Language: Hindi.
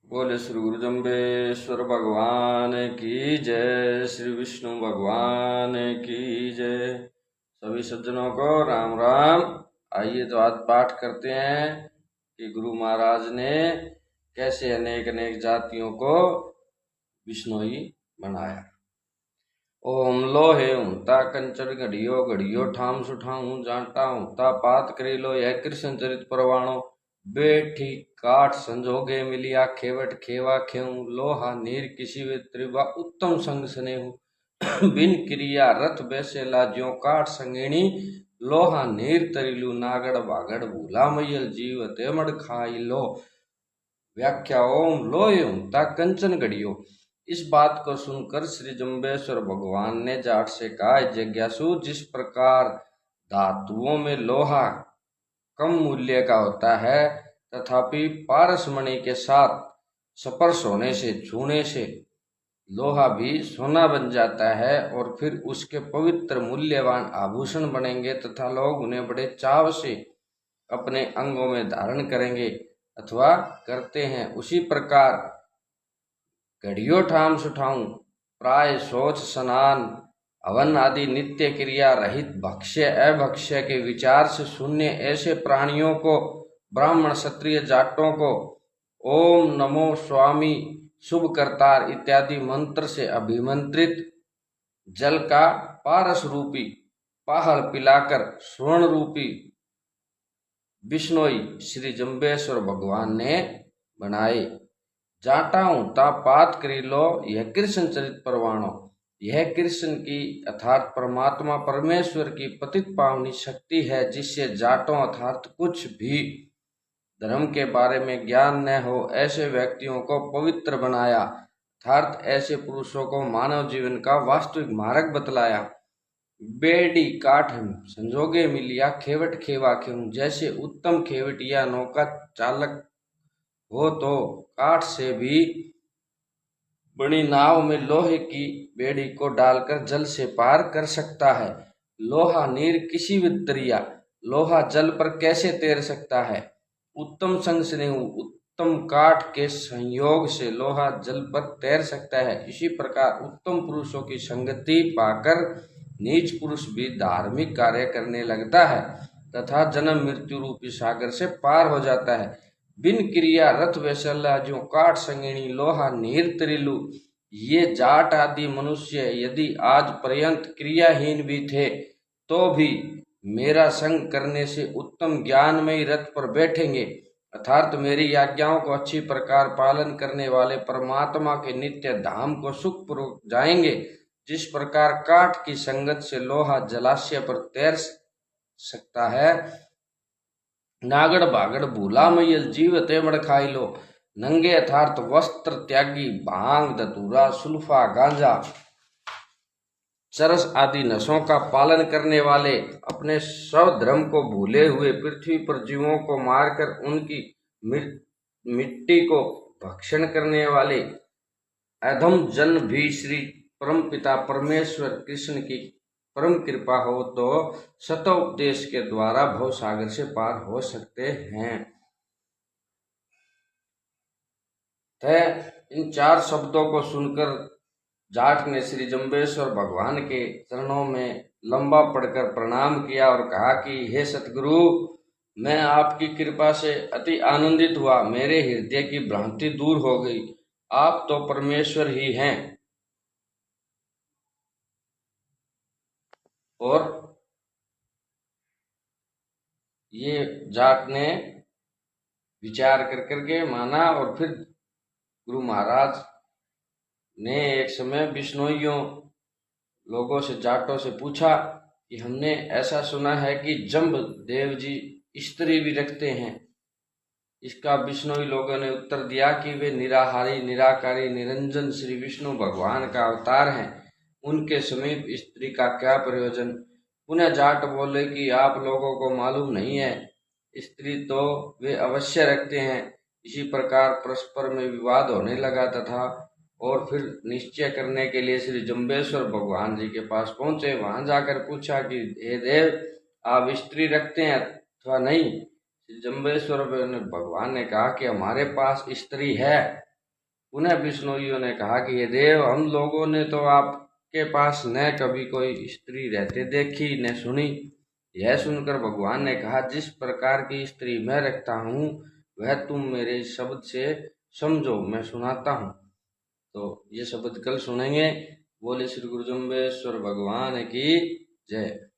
बोले श्री गुरु जम्बेश्वर भगवान की जय। श्री विष्णु भगवान की जय। सभी सज्जनों को राम राम। आइए तो आज पाठ करते हैं कि गुरु महाराज ने कैसे अनेक अनेक जातियों को विष्णोई बनाया। ओम लोहे ऊंता कंचन घड़ियो घड़ियो ठाम सुठाऊं जाटा ऊंता पात करेलो यह कृष्ण चरित परवाणो बेठी काठ संजोगे मिलिया खेवट खेवा खेऊ लोहा नीर किसी त्रिवा उत्तम संग स्नेहु बिन क्रिया रथ बैसे लाज्यो काठ संगेणी लोहा नीर तरिलु नागड़ बागड़ भूला मैयल जीव तेमड़ खाई लो। व्याख्या ओम लोहे ऊंता कंचन घड़ियो। इस बात को सुनकर श्री जम्बेश्वर भगवान ने जाट से कहा, जिज्ञासु, जिस प्रकार धातुओं में लोहा कम मूल्य का होता है तथापि पारसमणि के साथ स्पर्श होने से छूने से लोहा भी सोना बन जाता है और फिर उसके पवित्र मूल्यवान आभूषण बनेंगे तथा लोग उन्हें बड़े चाव से अपने अंगों में धारण करेंगे अथवा करते हैं, उसी प्रकार घड़ियों ठाम सुठाऊं प्राय शौच स्नान हवन आदि नित्य क्रिया रहित भक्ष्य अभक्ष्य के विचार से शून्य ऐसे प्राणियों को, ब्राह्मण क्षत्रिय जाटों को ओम नमो स्वामी शुभ करतार इत्यादि मंत्र से अभिमंत्रित जल का पारस रूपी पाहल पिलाकर स्वर्ण रूपी बिश्नोई श्री जम्बेश्वर भगवान ने बनाए। जाटा ऊंता पात करीलो यह कृष्ण चरित परवाणो। यह कृष्ण की अर्थात परमात्मा परमेश्वर की पतित पावनी शक्ति है जिससे जाटों अर्थात कुछ भी धर्म के बारे में ज्ञान न हो ऐसे व्यक्तियों को पवित्र बनाया, अर्थात ऐसे पुरुषों को मानव जीवन का वास्तविक मार्ग बतलाया। बेड़ी काठ संजोगे मिलिया खेवट खेवा खेऊ। जैसे उत्तम खेवट या नौका चालक हो तो काठ से भी बड़ी नाव में लोहे की बेड़ी को डालकर जल से पार कर सकता है। लोहा नीर किसी भी दरिया, लोहा जल पर कैसे तैर सकता है। उत्तम संग स्नेह, उत्तम काठ के संयोग से लोहा जल पर तैर सकता है। इसी प्रकार उत्तम पुरुषों की संगति पाकर नीच पुरुष भी धार्मिक कार्य करने लगता है तथा जन्म मृत्यु रूपी सागर से पार हो जाता है। बिन क्रिया रथ वैसल्या जो काठ संगिणी लोहा नीर तरिलु, ये जाट आदि मनुष्य यदि आज पर्यंत क्रियाहीन भी थे तो भी मेरा संग करने से उत्तम ज्ञानमयी रथ पर बैठेंगे, अर्थात मेरी आज्ञाओं को अच्छी प्रकार पालन करने वाले परमात्मा के नित्य धाम को सुखपूर्वक जाएंगे। जिस प्रकार काठ की संगत से लोहा जलाशय पर तैर सकता है, नागड़ बागड़ भूला मैयल जीव तेमड़ खाई लो। नंगे अर्थात वस्त्र त्यागी भांग धतूरा सुल्फा गांजा चरस आदि नशों का पालन करने वाले, अपने स्वधर्म को भूले हुए पृथ्वी पर जीवों को मारकर उनकी मिट्टी को भक्षण करने वाले अधम जन भी श्री परम पिता परमेश्वर कृष्ण की परम कृपा हो तो सतोपदेश के द्वारा भव सागर से पार हो सकते हैं। इन चार शब्दों को सुनकर जाट ने श्री जम्बेश्वर भगवान के चरणों में लंबा पड़कर प्रणाम किया और कहा कि हे सतगुरु, मैं आपकी कृपा से अति आनंदित हुआ। मेरे हृदय की भ्रांति दूर हो गई। आप तो परमेश्वर ही हैं। और ये जाट ने विचार कर करके माना और फिर गुरु महाराज ने एक समय बिश्नोइयों लोगों से, जाटों से पूछा कि हमने ऐसा सुना है कि जम्ब देव जी स्त्री भी रखते हैं। इसका बिश्नोई लोगों ने उत्तर दिया कि वे निराहारी निराकारी निरंजन श्री विष्णु भगवान का अवतार हैं, उनके समीप स्त्री का क्या प्रयोजन। पुनः जाट बोले कि आप लोगों को मालूम नहीं है, स्त्री तो वे अवश्य रखते हैं। इसी प्रकार परस्पर में विवाद होने लगा तथा और फिर निश्चय करने के लिए श्री जम्बेश्वर भगवान जी के पास पहुंचे। वहां जाकर पूछा कि हे देव, आप स्त्री रखते हैं अथवा नहीं। श्री जम्बेश्वर भगवान ने कहा कि हमारे पास स्त्री है पुनः बिश्नोइयों ने कहा कि हे देव, हम लोगों ने तो आपके पास न कभी कोई स्त्री रहते देखी न सुनी। यह सुनकर भगवान ने कहा, जिस प्रकार की स्त्री मैं रखता हूँ वह तुम मेरे शब्द से समझो, मैं सुनाता हूँ। तो ये शब्द कल सुनेंगे। बोले श्री गुरु जम्बेश्वर भगवान की जय।